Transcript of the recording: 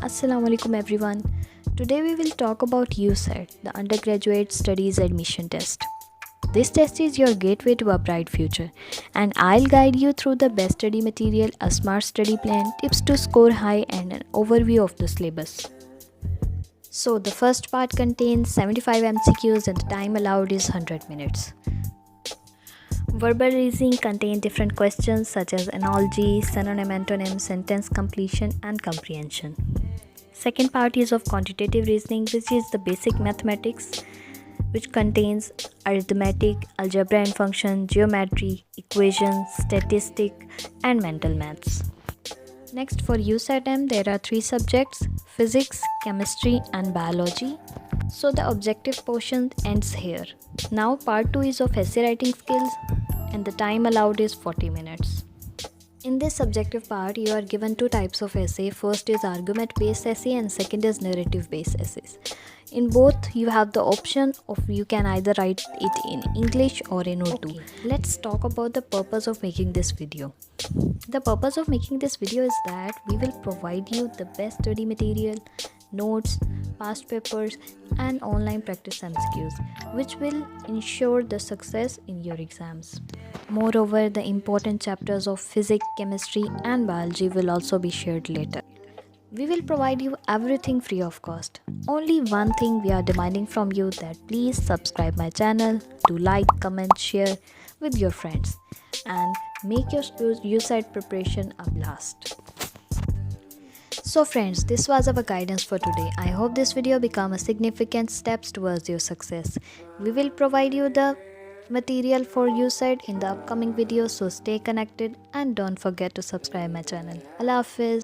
Assalamu alaikum everyone. Today we will talk about USAT, the Undergraduate Studies Admission Test. This test is your gateway to a bright future, and I'll guide you through the best study material, a smart study plan, tips to score high, and an overview of the syllabus. So, the first part contains 75 MCQs and the time allowed is 100 minutes. Verbal reasoning contains different questions such as analogy, synonym, antonym, sentence completion, and comprehension. Second part is of quantitative reasoning, which is the basic mathematics, which contains arithmetic, algebra and function, geometry, equations, statistic, and mental maths. Next, for USAT-M, there are 3 subjects: physics, chemistry, and biology. So the objective portion ends here. Now part 2 is of essay writing skills, and the time allowed is 40 minutes. In this subjective part, you are given 2 types of essay. First is argument based essay and second is narrative based essays. In both, you have the option of you can either write it in English or in Urdu. Okay, let's talk about the purpose of making this video. The purpose of making this video is that we will provide you the best study material, notes, past papers, and online practice MCQs, which will ensure the success in your exams. Moreover, the important chapters of physics, chemistry, and biology will also be shared later. We will provide you everything free of cost. Only one thing we are demanding from you, that please subscribe my channel, do like, comment, share with your friends, and make your USAT preparation a blast. So friends, this was our guidance for today. I hope this video become a significant steps towards your success. We will provide you the material for USAT in the upcoming videos, so stay connected and don't forget to subscribe my channel. Allah Hafiz.